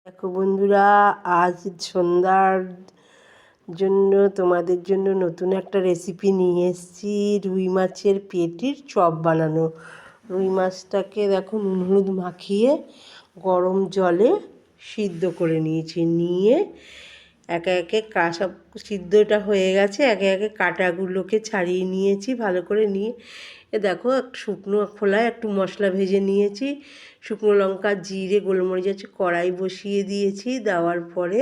দেখো বন্ধুরা, আজ সন্ধ্যার জন্য তোমাদের জন্য নতুন একটা রেসিপি নিয়ে এসেছি। রুই মাছের পেটির চপ বানানো। রুই মাছটাকে দেখো নুন হলুদ মাখিয়ে গরম জলে সিদ্ধ করে নিয়েছি। নিয়ে একে একে সব সিদ্ধটা হয়ে গেছে, একে একে কাঁটাগুলোকে ছাড়িয়ে নিয়েছি ভালো করে। নিয়ে দেখো একটু শুকনো খোলায় একটু মশলা ভেজে নিয়েছি। শুকনো লঙ্কা, জিরে, গোলমরিচ আছে, কড়াই বসিয়ে দিয়েছি। দেওয়ার পরে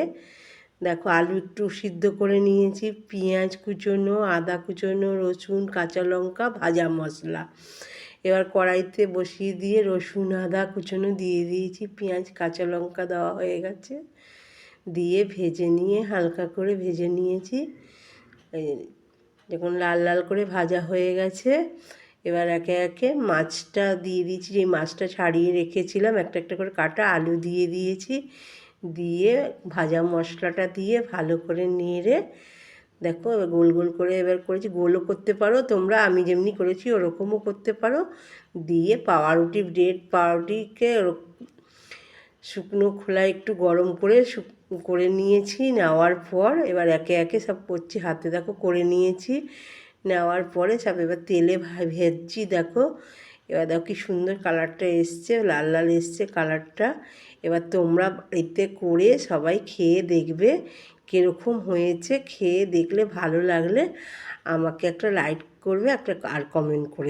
দেখো আলু একটু সিদ্ধ করে নিয়েছি, পেঁয়াজ কুচোনো, আদা কুচোনো, রসুন, কাঁচা লঙ্কা, ভাজা মশলা। এবার কড়াইতে বসিয়ে দিয়ে রসুন আদা কুচোনো দিয়ে দিয়েছি, পেঁয়াজ কাঁচা লঙ্কা দেওয়া হয়ে গেছে, দিয়ে ভেজে নিয়ে হালকা করে ভেজে নিয়েছি। দেখুন লাল লাল করে ভাজা হয়ে গেছে। এবার একে একে মাছটা দিয়ে দিয়েছি, যে মাছটা ছাড়িয়ে রেখেছিলাম একটা একটা করে কাটা, আলু দিয়ে দিয়েছি। দিয়ে ভাজা মশলাটা দিয়ে ভালো করে নেড়ে দেখো এবার গোল গোল করে এবার করেছি। গোলও করতে পারো তোমরা, আমি যেমনি করেছি ওরকমও করতে পারো। দিয়ে পাউরুটি, ব্রেড পাউরুটিকে শুকনো খোলায় একটু গরম করে নিয়েছি। নেওয়ার পর এবার একে একে সব করছি, হাতে দেখো করে নিয়েছি। নেওয়ার পরে সব এবার তেলে ভেজছি। দেখো এবার দেখো কি সুন্দর কালারটা এসছে, লাল লাল এসছে কালারটা। এবার তোমরা বাড়িতে করে সবাই খেয়ে দেখবে কীরকম হয়েছে। খেয়ে দেখলে ভালো লাগলে আমাকে একটা লাইক করবে, একটা আর কমেন্ট করে